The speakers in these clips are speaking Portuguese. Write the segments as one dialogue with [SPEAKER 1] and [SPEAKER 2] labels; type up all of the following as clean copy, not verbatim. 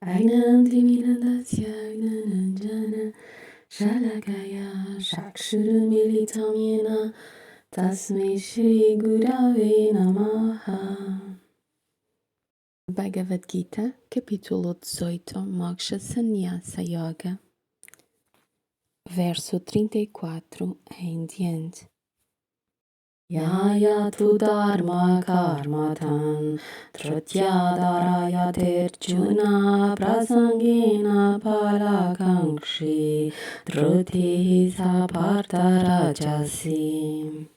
[SPEAKER 1] Agnam Divinandasya Gnananjana Shalakaya Chakshurumilitam Yena Tasmai Shri Gurave Namaha. Bhagavad Gita, capítulo 18, Moksha Sannyasa Yoga, verso 34 em diante. Yaya tu dharma karmatan Tratyadharaya terjuna prasangena palakankshi Trutihi sapartarajasi.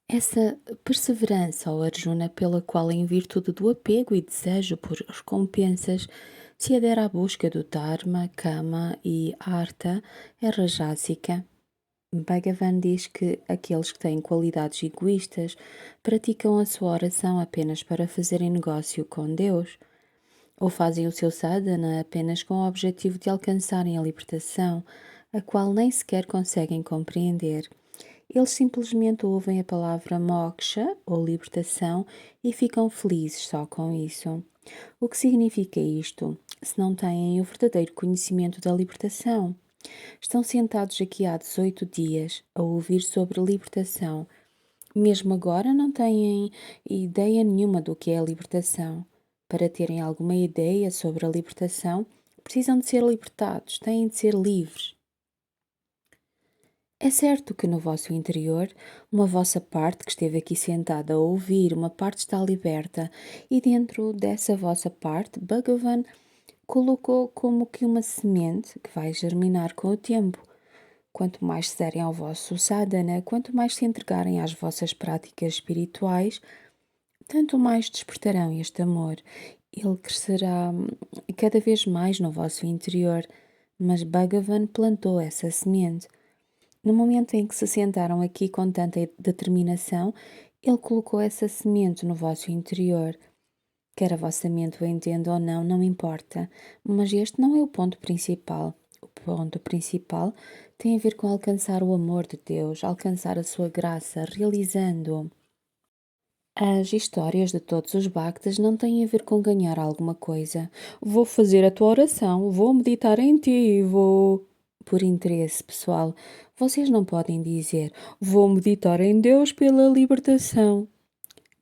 [SPEAKER 1] Essa perseverança, ó Arjuna, pela qual, em virtude do apego e desejo por recompensas, se adere à busca do Dharma, Kama e Artha, é rajásica. Bhagavan diz que aqueles que têm qualidades egoístas praticam a sua oração apenas para fazerem negócio com Deus, ou fazem o seu sadhana apenas com o objetivo de alcançarem a libertação, a qual nem sequer conseguem compreender. Eles simplesmente ouvem a palavra moksha, ou libertação, e ficam felizes só com isso. O que significa isto, se não têm o verdadeiro conhecimento da libertação? Estão sentados aqui há 18 dias a ouvir sobre libertação. Mesmo agora não têm ideia nenhuma do que é a libertação. Para terem alguma ideia sobre a libertação, precisam de ser libertados, têm de ser livres. É certo que no vosso interior, uma vossa parte que esteve aqui sentada a ouvir, uma parte está liberta, e dentro dessa vossa parte, Bhagavan colocou como que uma semente que vai germinar com o tempo. Quanto mais se derem ao vosso sadhana, quanto mais se entregarem às vossas práticas espirituais, tanto mais despertarão este amor. Ele crescerá cada vez mais no vosso interior, mas Bhagavan plantou essa semente. No momento em que se sentaram aqui com tanta determinação, ele colocou essa semente no vosso interior. Quer a vossa mente o entenda ou não, não importa, mas este não é o ponto principal. O ponto principal tem a ver com alcançar o amor de Deus, alcançar a sua graça, realizando-o. As histórias de todos os bhaktas não têm a ver com ganhar alguma coisa. Vou fazer a tua oração, vou meditar em ti, vou... Por interesse pessoal, vocês não podem dizer vou meditar em Deus pela libertação.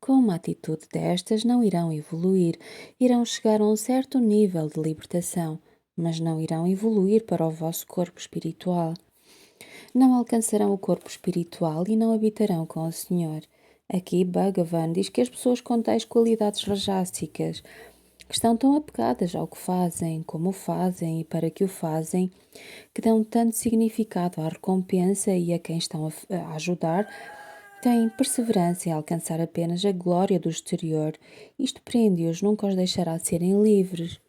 [SPEAKER 1] Com uma atitude destas não irão evoluir, irão chegar a um certo nível de libertação, mas não irão evoluir para o vosso corpo espiritual. Não alcançarão o corpo espiritual e não habitarão com o Senhor. Aqui Bhagavan diz que as pessoas com tais qualidades rajásicas, que estão tão apegadas ao que fazem, como o fazem e para que o fazem, que dão tanto significado à recompensa e a quem estão a ajudar, têm perseverança em alcançar apenas a glória do exterior. Isto prende-os, nunca os deixará serem livres.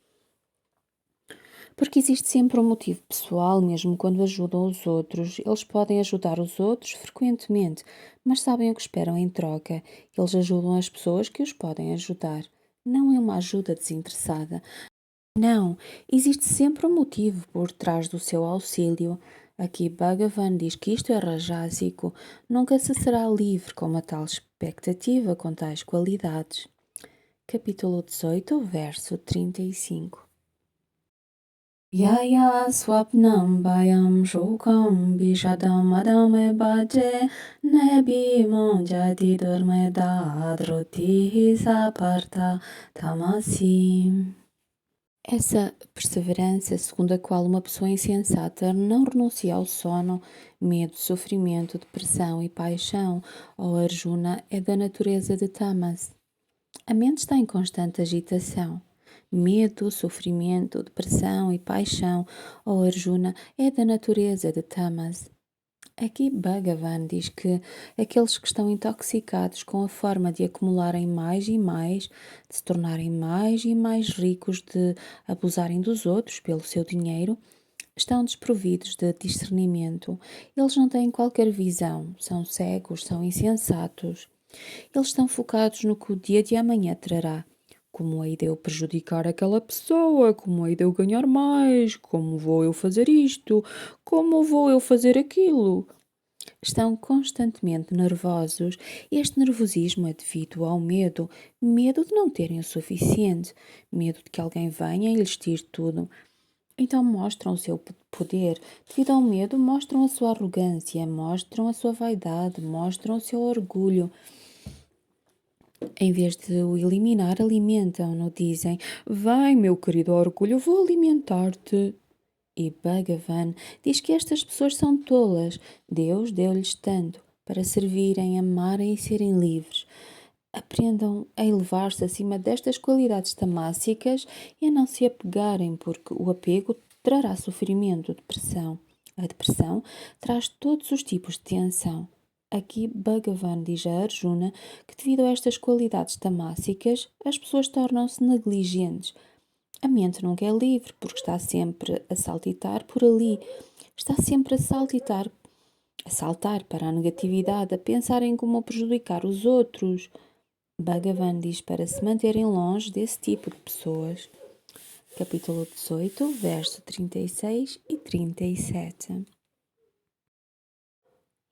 [SPEAKER 1] Porque existe sempre um motivo pessoal, mesmo quando ajudam os outros. Eles podem ajudar os outros frequentemente, mas sabem o que esperam em troca. Eles ajudam as pessoas que os podem ajudar. Não é uma ajuda desinteressada. Não, existe sempre um motivo por trás do seu auxílio. Aqui Bhagavan diz que isto é rajásico, nunca se será livre com uma tal expectativa, com tais qualidades. Capítulo 18, verso 35. Yaya swapnam bhayam shokam bishadam madame bhaje nebi monjati durmeda drutihi sapartha tamasi. Essa perseverança, segundo a qual uma pessoa insensata não renuncia ao sono, medo, sofrimento, depressão e paixão, ou Arjuna, é da natureza de Tamas. A mente está em constante agitação. Medo, sofrimento, depressão e paixão, ou Arjuna, é da natureza de Tamas. Aqui Bhagavan diz que aqueles que estão intoxicados com a forma de acumularem mais e mais, de se tornarem mais e mais ricos, de abusarem dos outros pelo seu dinheiro, estão desprovidos de discernimento. Eles não têm qualquer visão, são cegos, são insensatos. Eles estão focados no que o dia de amanhã trará. Como hei de eu prejudicar aquela pessoa? Como hei de eu ganhar mais? Como vou eu fazer isto? Como vou eu fazer aquilo? estão constantemente nervosos. Este nervosismo é devido ao medo, medo de não terem o suficiente, medo de que alguém venha e lhes tire tudo. Então mostram o seu poder. Devido ao medo, mostram a sua arrogância, mostram a sua vaidade, mostram o seu orgulho. Em vez de o eliminar, alimentam-no. Dizem: Vai, meu querido orgulho, vou alimentar-te. E Bhagavan diz que estas pessoas são tolas. Deus deu-lhes tanto para servirem, amarem e serem livres. Aprendam a elevar-se acima destas qualidades tamássicas e a não se apegarem, porque o apego trará sofrimento, depressão. A depressão traz todos os tipos de tensão. Aqui Bhagavan diz a Arjuna que, devido a estas qualidades tamássicas, as pessoas tornam-se negligentes. A mente nunca é livre, porque está sempre a saltitar por ali, está sempre a saltar para a negatividade, a pensar em como prejudicar os outros. Bhagavan diz para se manterem longe desse tipo de pessoas. Capítulo 18, verso 36 e 37.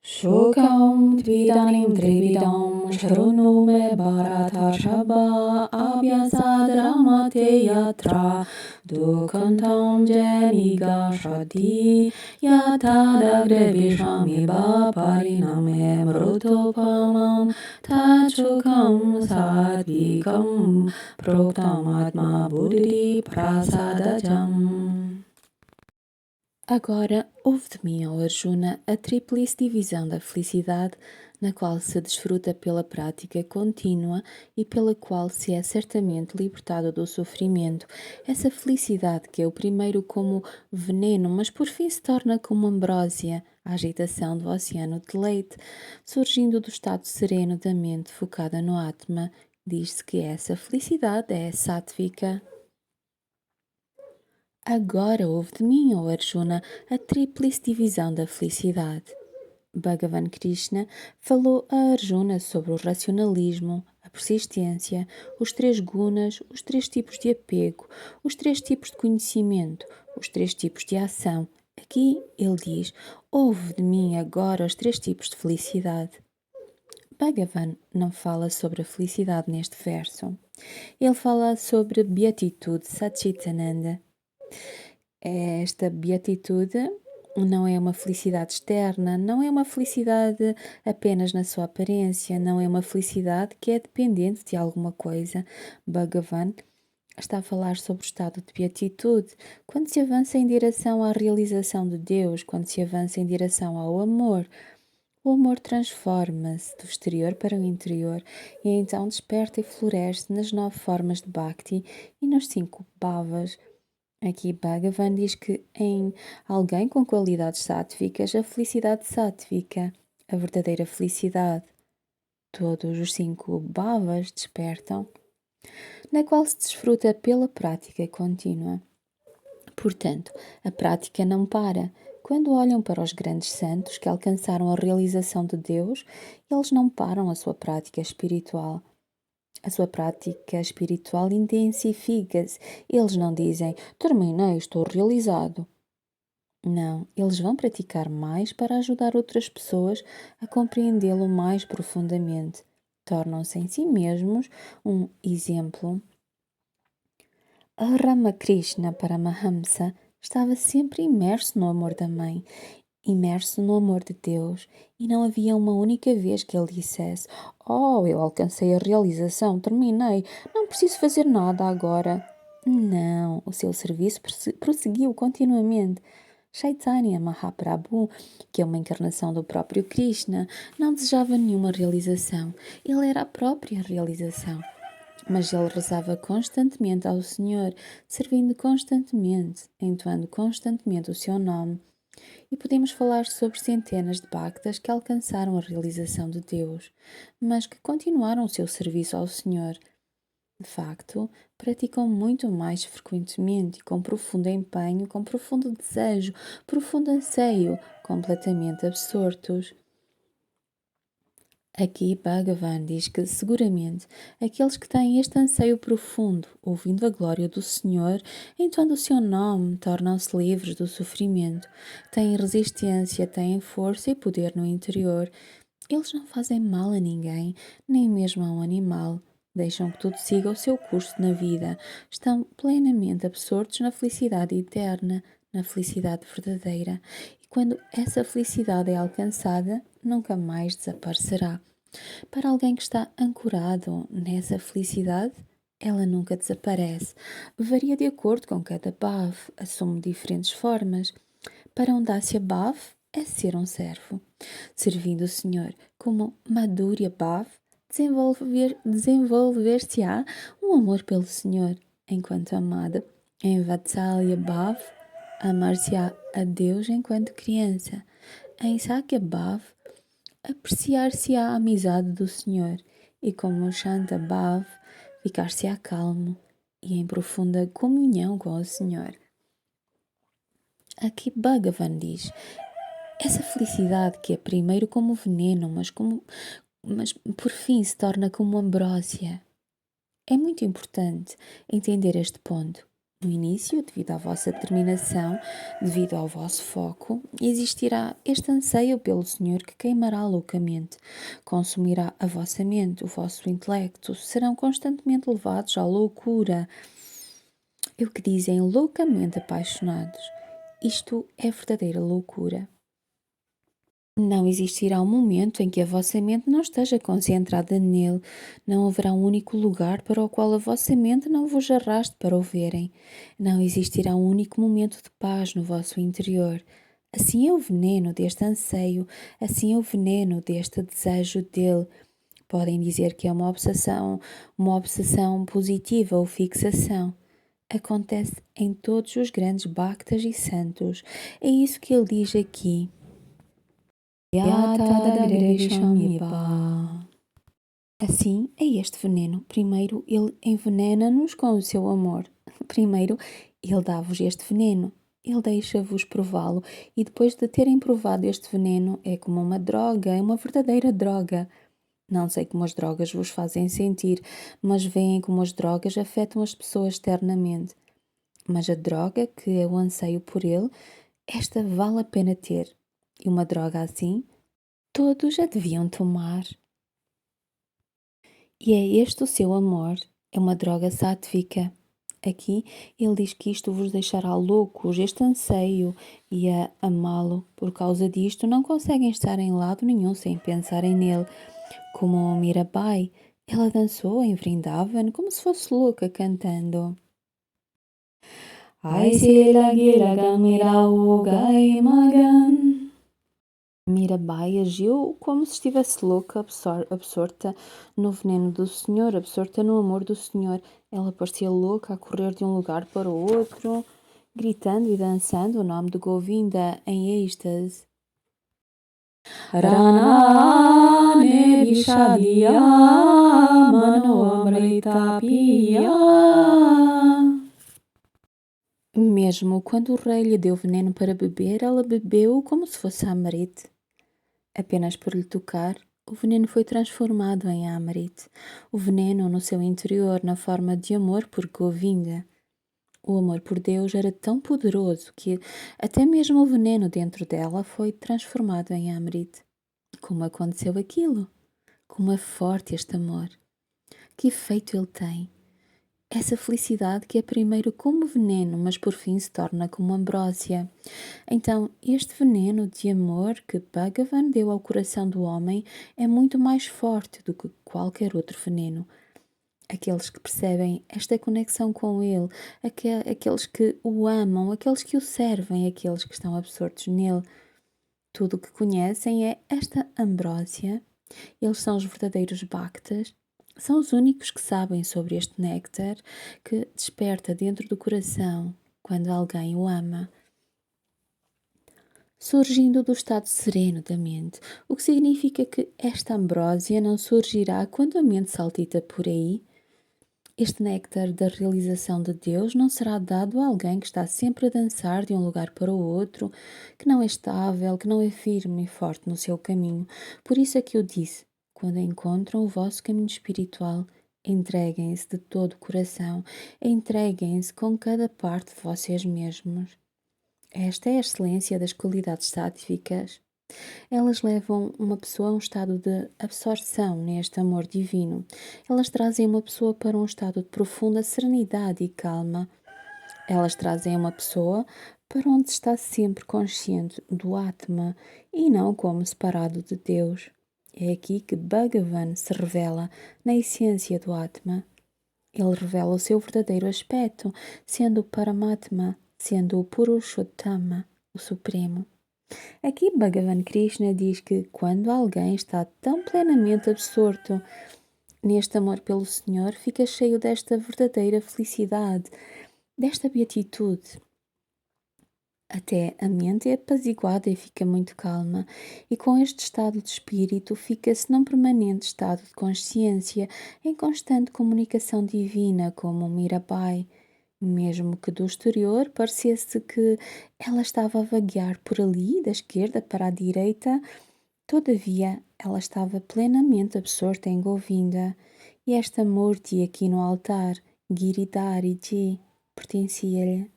[SPEAKER 1] Shokam tvidanim trividam shrunu me bharata shabha abhyasad ramate yatra dukhantam jeniga shati yatadagre vishamiba pariname mrutopamam tachukam sadvikam proktam atma buddhi prasadajam. Agora, ouve de mim, ó Arjuna, a tríplice divisão da felicidade, na qual se desfruta pela prática contínua e pela qual se é certamente libertado do sofrimento. Essa felicidade que é o primeiro como veneno, mas por fim se torna como ambrósia, a agitação do oceano de leite, surgindo do estado sereno da mente focada no Atma. Diz-se que essa felicidade é sáttvica. Agora ouve de mim, ó Arjuna, a tríplice divisão da felicidade. Bhagavan Krishna falou a Arjuna sobre o racionalismo, a persistência, os três gunas, os três tipos de apego, os três tipos de conhecimento, os três tipos de ação. Aqui ele diz: ouve de mim agora os três tipos de felicidade. Bhagavan não fala sobre a felicidade neste verso. Ele fala sobre beatitude, Satchitananda. Esta beatitude não é uma felicidade externa, não é uma felicidade apenas na sua aparência, não é uma felicidade que é dependente de alguma coisa. Bhagavan está a falar sobre o estado de beatitude, quando se avança em direção à realização de Deus, quando se avança em direção ao amor. O amor transforma-se do exterior para o interior e então desperta e floresce nas 9 formas de Bhakti e nos 5 bhavas. Aqui Bhagavan diz que em alguém com qualidades sáttvicas, a felicidade sáttvica, a verdadeira felicidade, todos os 5 bhavas despertam, na qual se desfruta pela prática contínua. Portanto, a prática não para. Quando olham para os grandes santos que alcançaram a realização de Deus, eles não param a sua prática espiritual. A sua prática espiritual intensifica-se. Eles não dizem: terminei, estou realizado. Não, eles vão praticar mais para ajudar outras pessoas a compreendê-lo mais profundamente. Tornam-se em si mesmos um exemplo. A Ramakrishna Paramahamsa estava sempre imerso no amor da mãe, imerso no amor de Deus, e não havia uma única vez que ele dissesse: Oh, eu alcancei a realização, terminei, não preciso fazer nada agora. Não, o seu serviço prosseguiu continuamente. Chaitanya Mahaprabhu, que é uma encarnação do próprio Krishna, não desejava nenhuma realização. Ele era a própria realização. Mas ele rezava constantemente ao Senhor, servindo constantemente, entoando constantemente o seu nome. E podemos falar sobre centenas de bhaktas que alcançaram a realização de Deus, mas que continuaram o seu serviço ao Senhor. De facto, praticam muito mais frequentemente e com profundo empenho, com profundo desejo, profundo anseio, completamente absortos. Aqui Bhagavan diz que seguramente aqueles que têm este anseio profundo, ouvindo a glória do Senhor, entoando o seu nome, tornam-se livres do sofrimento, têm resistência, têm força e poder no interior. Eles não fazem mal a ninguém, nem mesmo a um animal. Deixam que tudo siga o seu curso na vida. Estão plenamente absortos na felicidade eterna, na felicidade verdadeira. E quando essa felicidade é alcançada, nunca mais desaparecerá. Para alguém que está ancorado nessa felicidade, ela nunca desaparece. Varia de acordo com cada bhav, assume diferentes formas. Para um Dasya Bhav é ser um servo, servindo o Senhor como Madhurya Bhav, desenvolver-se-á um amor pelo Senhor, enquanto amada. Em Vatsalya Bhav, amar-se-á a Deus enquanto criança. Em Sakya Bhav, apreciar-se-á a amizade do Senhor. E como Shanta Bhav, ficar-se-á calmo e em profunda comunhão com o Senhor. Aqui Bhagavan diz, essa felicidade que é primeiro como veneno, mas por fim se torna como ambrósia. É muito importante entender este ponto. No início, devido à vossa determinação, devido ao vosso foco, existirá este anseio pelo Senhor que queimará loucamente, consumirá a vossa mente, o vosso intelecto, serão constantemente levados à loucura. É o que dizem loucamente apaixonados. Isto é verdadeira loucura. Não existirá um momento em que a vossa mente não esteja concentrada nele. Não haverá um único lugar para o qual a vossa mente não vos arraste para o verem. Não existirá um único momento de paz no vosso interior. Assim é o veneno deste anseio, assim é o veneno deste desejo dele. Podem dizer que é uma obsessão positiva ou fixação. Acontece em todos os grandes bhaktas e santos. É isso que ele diz aqui. Assim é este veneno. Primeiro ele envenena-nos com o seu amor. Primeiro ele dá-vos este veneno. Ele deixa-vos prová-lo e depois de terem provado este veneno é como uma droga, é uma verdadeira droga. Não sei como as drogas vos fazem sentir, mas veem como as drogas afetam as pessoas externamente. Mas a droga, que é o anseio por ele, esta vale a pena ter. E uma droga assim todos a deviam tomar. E é este o seu amor, é uma droga sáttvica. Aqui ele diz que isto vos deixará loucos, este anseio, e a amá-lo. Por causa disto não conseguem estar em lado nenhum sem pensarem nele. Como Mirabai, ela dançou em Vrindavan como se fosse louca cantando. Ai se lagi lagan mirao gai magan. Mirabai agiu como se estivesse louca, absorta no veneno do Senhor, absorta no amor do Senhor. Ela parecia louca a correr de um lugar para o outro, gritando e dançando o nome de Govinda em êxtase. Ranane Vishadiya Mano Amrita Piya. Mesmo quando o rei lhe deu veneno para beber, ela bebeu como se fosse Amrit. Apenas por lhe tocar, o veneno foi transformado em Amrit. O veneno no seu interior, na forma de amor por Govinda. O amor por Deus era tão poderoso que até mesmo o veneno dentro dela foi transformado em Amrit. Como aconteceu aquilo? Como é forte este amor? Que efeito ele tem? Essa felicidade que é primeiro como veneno, mas por fim se torna como ambrósia. Então, este veneno de amor que Bhagavan deu ao coração do homem é muito mais forte do que qualquer outro veneno. Aqueles que percebem esta conexão com ele, aqueles que o amam, aqueles que o servem, aqueles que estão absortos nele, tudo o que conhecem é esta ambrósia. Eles são os verdadeiros bhaktas. São os únicos que sabem sobre este néctar que desperta dentro do coração quando alguém o ama. Surgindo do estado sereno da mente, o que significa que esta ambrósia não surgirá quando a mente saltita por aí. Este néctar da realização de Deus não será dado a alguém que está sempre a dançar de um lugar para o outro, que não é estável, que não é firme e forte no seu caminho. Por isso é que eu disse, quando encontram o vosso caminho espiritual, entreguem-se de todo o coração, entreguem-se com cada parte de vocês mesmos. Esta é a excelência das qualidades sáttvicas. Elas levam uma pessoa a um estado de absorção neste amor divino. Elas trazem uma pessoa para um estado de profunda serenidade e calma. Elas trazem uma pessoa para onde está sempre consciente do Atma e não como separado de Deus. É aqui que Bhagavan se revela na essência do Atma. Ele revela o seu verdadeiro aspecto, sendo o Paramatma, sendo o Purushottama, o Supremo. Aqui Bhagavan Krishna diz que quando alguém está tão plenamente absorto neste amor pelo Senhor, fica cheio desta verdadeira felicidade, desta beatitude. Até a mente é apaziguada e fica muito calma, e com este estado de espírito fica-se num permanente estado de consciência, em constante comunicação divina, como Mirabai, mesmo que do exterior parecesse que ela estava a vaguear por ali, da esquerda para a direita, todavia ela estava plenamente absorta em Govinda, e esta Murti aqui no altar, Giridhariji, pertencia-lhe.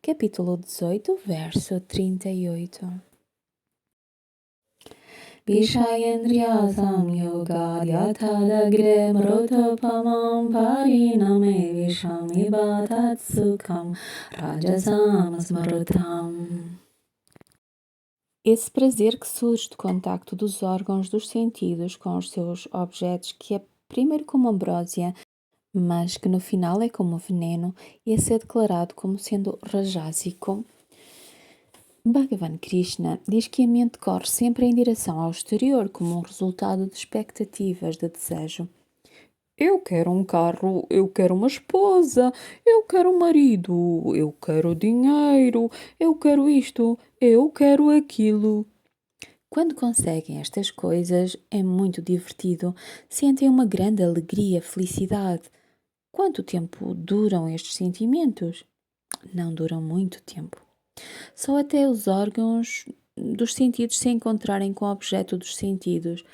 [SPEAKER 1] Capítulo 18, verso 38. Vishayendriyasam yoga yathadagre mrotopamam pariname vishamibatat sukham rajasam smrutam. Esse prazer que surge do contacto dos órgãos dos sentidos com os seus objetos, que é primeiro como ambrósia, mas que no final é como veneno, esse é declarado como sendo rajásico. Bhagavan Krishna diz que a mente corre sempre em direção ao exterior como um resultado de expectativas de desejo. Eu quero um carro, eu quero uma esposa, eu quero um marido, eu quero dinheiro, eu quero isto, eu quero aquilo. Quando conseguem estas coisas, é muito divertido, sentem uma grande alegria, felicidade. Quanto tempo duram estes sentimentos? Não duram muito tempo. Só até os órgãos dos sentidos se encontrarem com o objeto dos sentidos,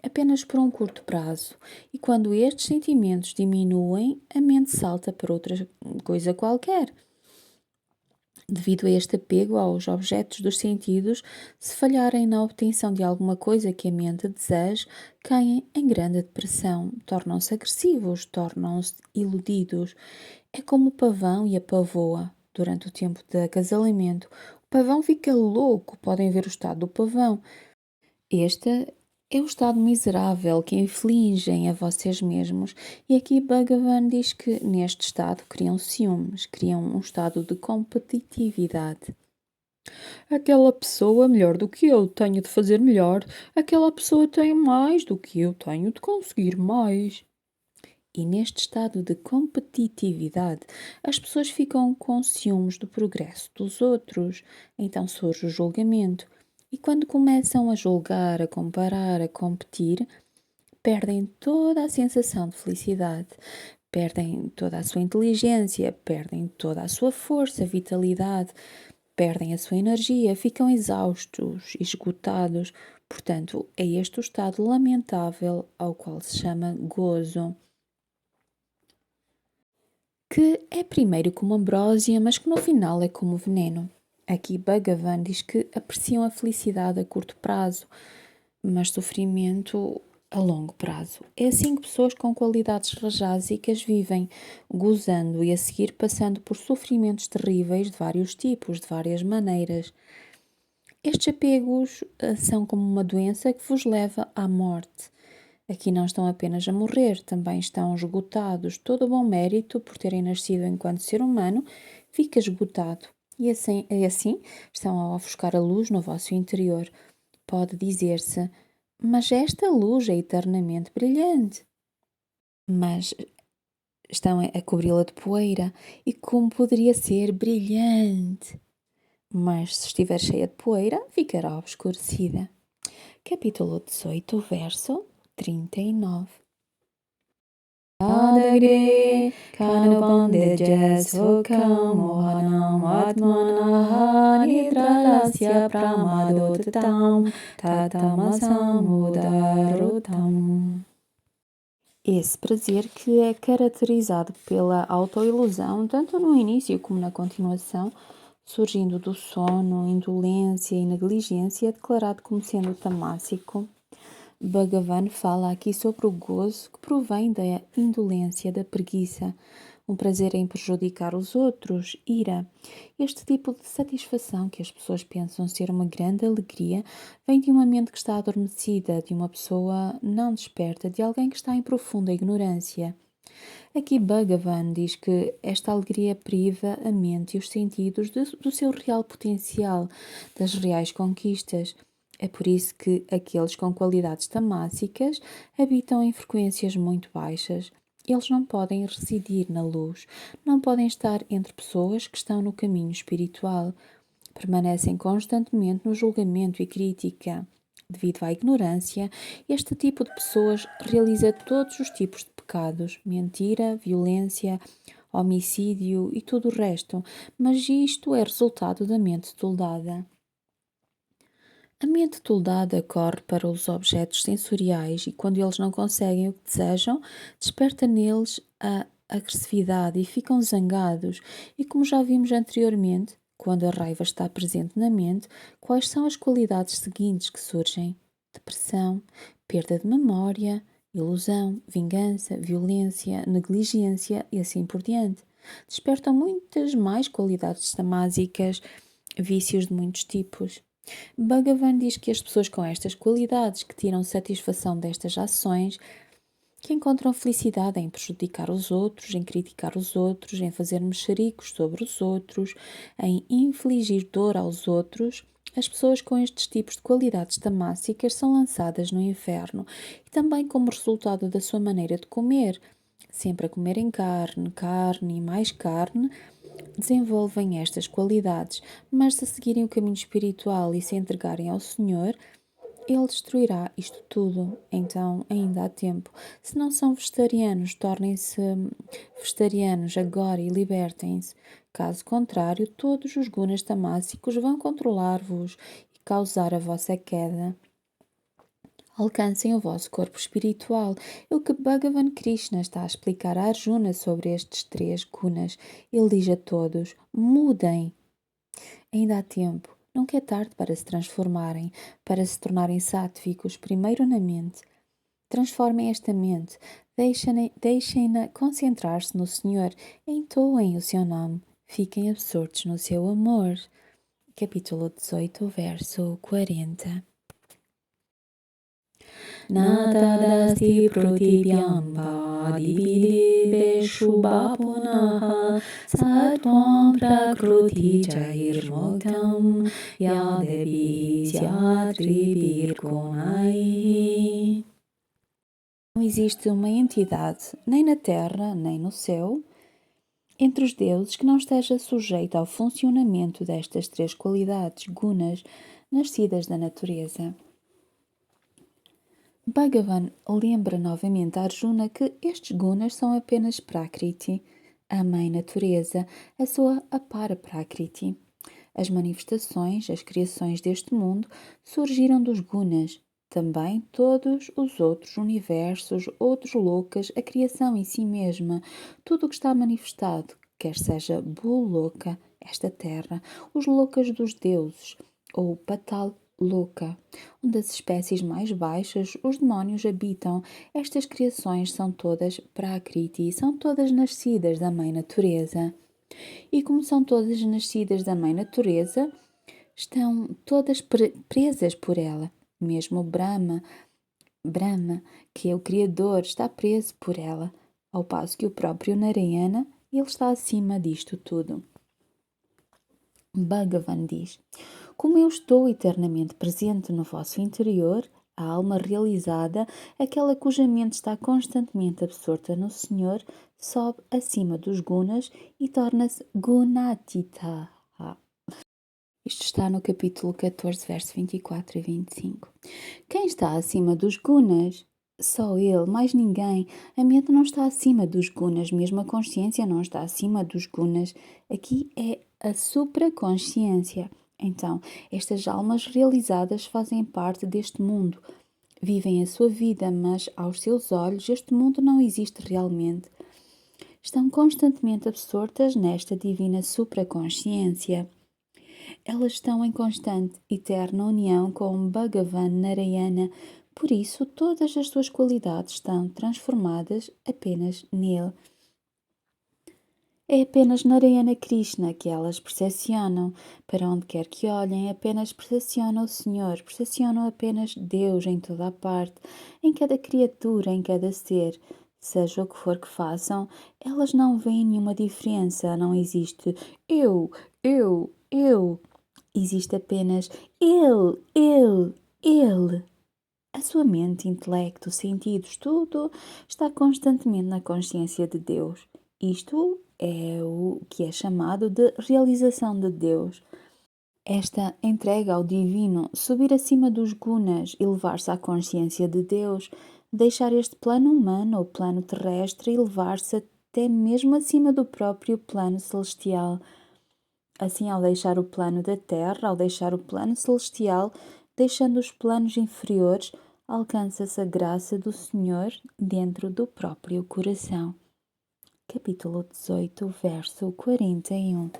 [SPEAKER 1] apenas por um curto prazo. E quando estes sentimentos diminuem, a mente salta para outra coisa qualquer. Devido a este apego aos objetos dos sentidos, se falharem na obtenção de alguma coisa que a mente deseja, caem em grande depressão, tornam-se agressivos, tornam-se iludidos. É como o pavão e a pavoa. Durante o tempo de acasalamento, o pavão fica louco, podem ver o estado do pavão. Este é o estado miserável que infligem a vocês mesmos. E aqui Bhagavan diz que neste estado criam ciúmes, criam um estado de competitividade. Aquela pessoa melhor do que eu, tenho de fazer melhor. Aquela pessoa tem mais do que eu, tenho de conseguir mais. E neste estado de competitividade, as pessoas ficam com ciúmes do progresso dos outros. Então surge o julgamento. E quando começam a julgar, a comparar, a competir, perdem toda a sensação de felicidade, perdem toda a sua inteligência, perdem toda a sua força, vitalidade, perdem a sua energia, ficam exaustos, esgotados. Portanto, é este o estado lamentável ao qual se chama gozo, que é primeiro como ambrósia, mas que no final é como veneno. Aqui Bhagavan diz que apreciam a felicidade a curto prazo, mas sofrimento a longo prazo. É assim que pessoas com qualidades rajásicas vivem, gozando e a seguir passando por sofrimentos terríveis de vários tipos, de várias maneiras. Estes apegos são como uma doença que vos leva à morte. Aqui não estão apenas a morrer, também estão esgotados. Todo o bom mérito por terem nascido enquanto ser humano fica esgotado. E assim estão a ofuscar a luz no vosso interior. Pode dizer-se, mas esta luz é eternamente brilhante. Mas estão a cobri-la de poeira. E como poderia ser brilhante? Mas se estiver cheia de poeira, ficará obscurecida. Capítulo 18, verso 39. Adagre kanupande tejas sukam mohanam atmanaha nidralasya pramadotam tatamasam udarutam. Esse prazer que é caracterizado pela autoilusão, tanto no início como na continuação, surgindo do sono, indolência e negligência, é declarado como sendo tamássico. Bhagavan fala aqui sobre o gozo que provém da indolência, da preguiça, um prazer em prejudicar os outros, ira. Este tipo de satisfação que as pessoas pensam ser uma grande alegria vem de uma mente que está adormecida, de uma pessoa não desperta, de alguém que está em profunda ignorância. Aqui Bhagavan diz que esta alegria priva a mente e os sentidos do seu real potencial, das reais conquistas. É por isso que aqueles com qualidades tamássicas habitam em frequências muito baixas. Eles não podem residir na luz, não podem estar entre pessoas que estão no caminho espiritual. Permanecem constantemente no julgamento e crítica. Devido à ignorância, este tipo de pessoas realiza todos os tipos de pecados, mentira, violência, homicídio e tudo o resto, mas isto é resultado da mente toldada. A mente toldada corre para os objetos sensoriais e, quando eles não conseguem o que desejam, desperta neles a agressividade e ficam zangados. E, como já vimos anteriormente, quando a raiva está presente na mente, quais são as qualidades seguintes que surgem? Depressão, perda de memória, ilusão, vingança, violência, negligência e assim por diante. Despertam muitas mais qualidades tamásicas, vícios de muitos tipos. Bhagavan diz que as pessoas com estas qualidades, que tiram satisfação destas ações, que encontram felicidade em prejudicar os outros, em criticar os outros, em fazer mexericos sobre os outros, em infligir dor aos outros, as pessoas com estes tipos de qualidades tamássicas são lançadas no inferno e também como resultado da sua maneira de comer, sempre a comerem carne, carne e mais carne, desenvolvem estas qualidades, mas se seguirem o caminho espiritual e se entregarem ao Senhor, Ele destruirá isto tudo. Então ainda há tempo. Se não são vegetarianos, tornem-se vegetarianos agora e libertem-se. Caso contrário, todos os gunas tamássicos vão controlar-vos e causar a vossa queda. Alcancem o vosso corpo espiritual. É o que Bhagavan Krishna está a explicar a Arjuna sobre estes 3 gunas. Ele diz a todos: mudem. Ainda há tempo. Nunca é tarde para se transformarem, para se tornarem sáttvicos, primeiro na mente. Transformem esta mente, deixem-na concentrar-se no Senhor, entoem o seu nome, fiquem absortos no seu amor. Capítulo 18, verso 40. Natadasti prutibhyam diveshu bapunaha satvam prakruti jairmuktam yadevi syadrivir gunai. Não existe uma entidade, nem na terra, nem no céu, entre os deuses que não esteja sujeita ao funcionamento destas 3 qualidades, gunas, nascidas da natureza. Bhagavan lembra novamente a Arjuna que estes gunas são apenas Prakriti, a mãe natureza, a sua apara Prakriti. As manifestações, as criações deste mundo surgiram dos gunas. Também todos os outros universos, outros lokas, a criação em si mesma, tudo o que está manifestado, quer seja Bhuloka, esta terra, os lokas dos deuses, ou Patal Loka, onde as espécies mais baixas, os demónios, habitam. Estas criações são todas Prakriti, são todas nascidas da Mãe Natureza. E como são todas nascidas da Mãe Natureza, estão todas presas por ela. Mesmo Brahma, que é o Criador, está preso por ela, ao passo que o próprio Narayana, ele está acima disto tudo. Bhagavan diz: como eu estou eternamente presente no vosso interior, a alma realizada, aquela cuja mente está constantemente absorta no Senhor, sobe acima dos gunas e torna-se gunatita. Isto está no capítulo 14, verso 24 e 25. Quem está acima dos gunas Só ele, mais ninguém. A mente não está acima dos gunas, mesmo a consciência não está acima dos gunas. Aqui é a supraconsciência. Então, estas almas realizadas fazem parte deste mundo. Vivem a sua vida, mas aos seus olhos este mundo não existe realmente. Estão constantemente absortas nesta divina supraconsciência. Elas estão em constante, eterna união com Bhagavan Narayana, por isso todas as suas qualidades estão transformadas apenas nele. É apenas Narayana Krishna que elas percepcionam. Para onde quer que olhem, apenas percepcionam o Senhor, percepcionam apenas Deus em toda a parte, em cada criatura, em cada ser. Seja o que for que façam, elas não veem nenhuma diferença, não existe eu. Existe apenas ele. A sua mente, intelecto, sentidos, tudo está constantemente na consciência de Deus. Isto é o que é chamado de realização de Deus. Esta entrega ao divino, subir acima dos gunas, elevar-se à consciência de Deus, deixar este plano humano ou plano terrestre e elevar-se até mesmo acima do próprio plano celestial. Assim, ao deixar o plano da Terra, ao deixar o plano celestial, deixando os planos inferiores, alcança-se a graça do Senhor dentro do próprio coração. Capítulo 18, verso 41.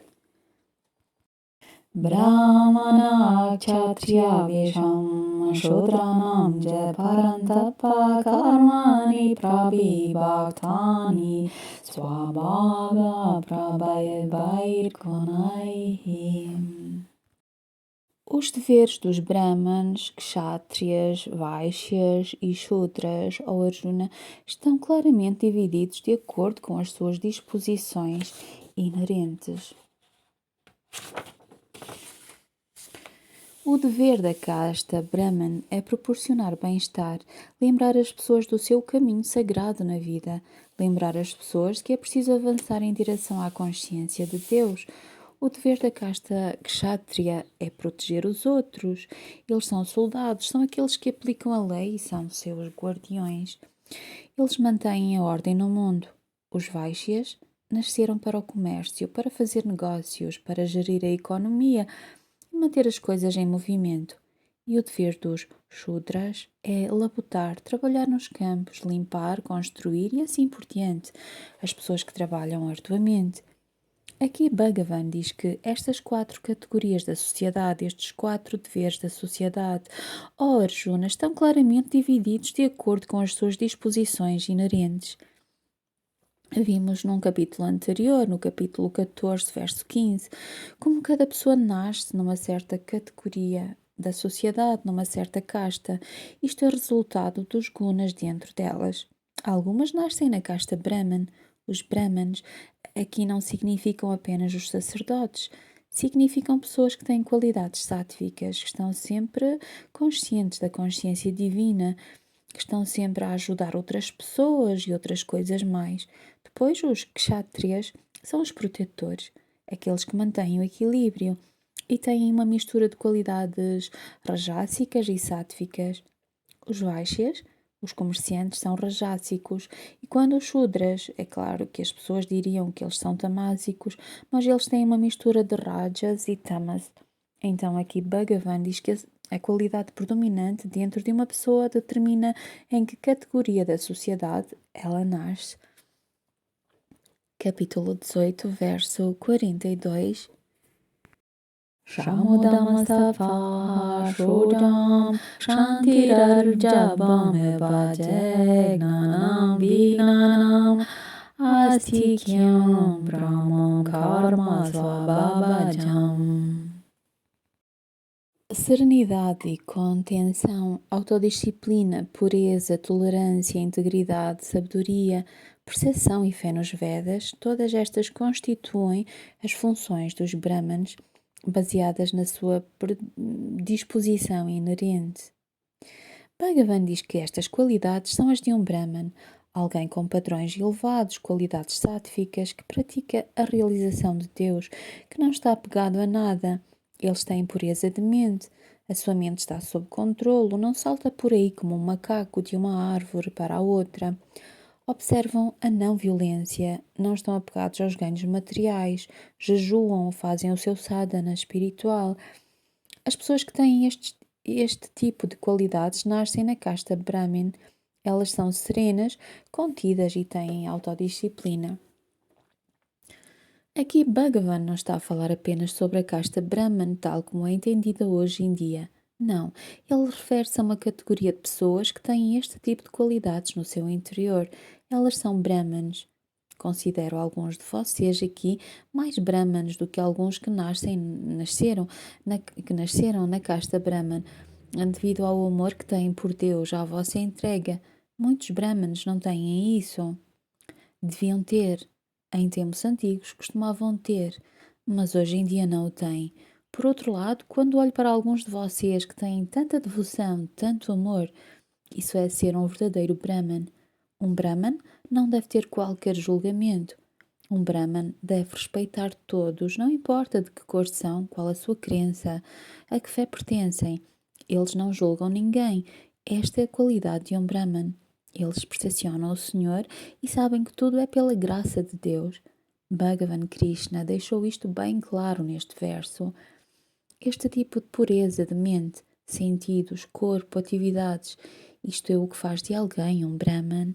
[SPEAKER 1] Brahmana Kshatriya Vesham Shodranam Parantapa Karmani Prabhibhaktani Swabhava Prabhavair Gunaihi. Os deveres dos Brahmanes, Kshatriyas, Vaishyas e Shudras, ou Arjuna, estão claramente divididos de acordo com as suas disposições inerentes. O dever da casta Brahman é proporcionar bem-estar, lembrar as pessoas do seu caminho sagrado na vida, lembrar as pessoas que é preciso avançar em direção à consciência de Deus. O dever da casta Kshatriya é proteger os outros. Eles são soldados, são aqueles que aplicam a lei e são seus guardiões. Eles mantêm a ordem no mundo. Os Vaishyas nasceram para o comércio, para fazer negócios, para gerir a economia, manter as coisas em movimento. E o dever dos Shudras é labutar, trabalhar nos campos, limpar, construir e assim por diante. As pessoas que trabalham arduamente. Aqui Bhagavan diz que estas 4 categorias da sociedade, estes 4 deveres da sociedade, Arjuna, estão claramente divididos de acordo com as suas disposições inerentes. Vimos num capítulo anterior, no capítulo 14, verso 15, como cada pessoa nasce numa certa categoria da sociedade, numa certa casta. Isto é resultado dos gunas dentro delas. Algumas nascem na casta Brahman. Os Brahmanes aqui não significam apenas os sacerdotes, significam pessoas que têm qualidades sáttvicas, que estão sempre conscientes da consciência divina, que estão sempre a ajudar outras pessoas e outras coisas mais. Depois, os kshatriyas são os protetores, aqueles que mantêm o equilíbrio e têm uma mistura de qualidades rajássicas e sáttvicas. Os vaishyas, os comerciantes, são rajássicos, e quando os shudras, é claro que as pessoas diriam que eles são tamásicos, mas eles têm uma mistura de rajas e tamas. Então aqui Bhagavan diz que a qualidade predominante dentro de uma pessoa determina em que categoria da sociedade ela nasce. Capítulo 18, verso 42. Shamudamastapaha Shodam Shantirarjabam Evajegnanam Vignanam Astikyam Brahmam Karma Swabhabajam. Serenidade e contenção, autodisciplina, pureza, tolerância, integridade, sabedoria, percepção e fé nos Vedas, todas estas constituem as funções dos Brahmanes baseadas na sua disposição inerente. Bhagavan diz que estas qualidades são as de um Brahman, alguém com padrões elevados, qualidades sáttvicas, que pratica a realização de Deus, que não está apegado a nada. Eles têm pureza de mente, A sua mente está sob controlo, não salta por aí como um macaco de uma árvore para a outra. Observam a não violência, não estão apegados aos ganhos materiais, jejuam, fazem o seu sadhana espiritual. As pessoas que têm este tipo de qualidades nascem na casta Brahmin. Elas são serenas, contidas e têm autodisciplina. Aqui Bhagavan não está a falar apenas sobre a casta Brahman, tal como é entendida hoje em dia. Não, ele refere-se a uma categoria de pessoas que têm este tipo de qualidades no seu interior. Elas são Brahmans. Considero alguns de vocês aqui mais Brahmanes do que alguns que nasceram na casta Brahman, devido ao amor que têm por Deus, à vossa entrega. Muitos Brahmanes não têm isso. Deviam ter. Em tempos antigos costumavam ter, mas hoje em dia não o têm. Por outro lado, quando olho para alguns de vocês que têm tanta devoção, tanto amor, isso é ser um verdadeiro Brahman. Um Brahman não deve ter qualquer julgamento. Um Brahman deve respeitar todos, não importa de que cor são, qual a sua crença, a que fé pertencem. Eles não julgam ninguém. Esta é a qualidade de um Brahman. Eles percepcionam o Senhor e sabem que tudo é pela graça de Deus. Bhagavan Krishna deixou isto bem claro neste verso. Este tipo de pureza de mente, sentidos, corpo, atividades, isto é o que faz de alguém um Brahman.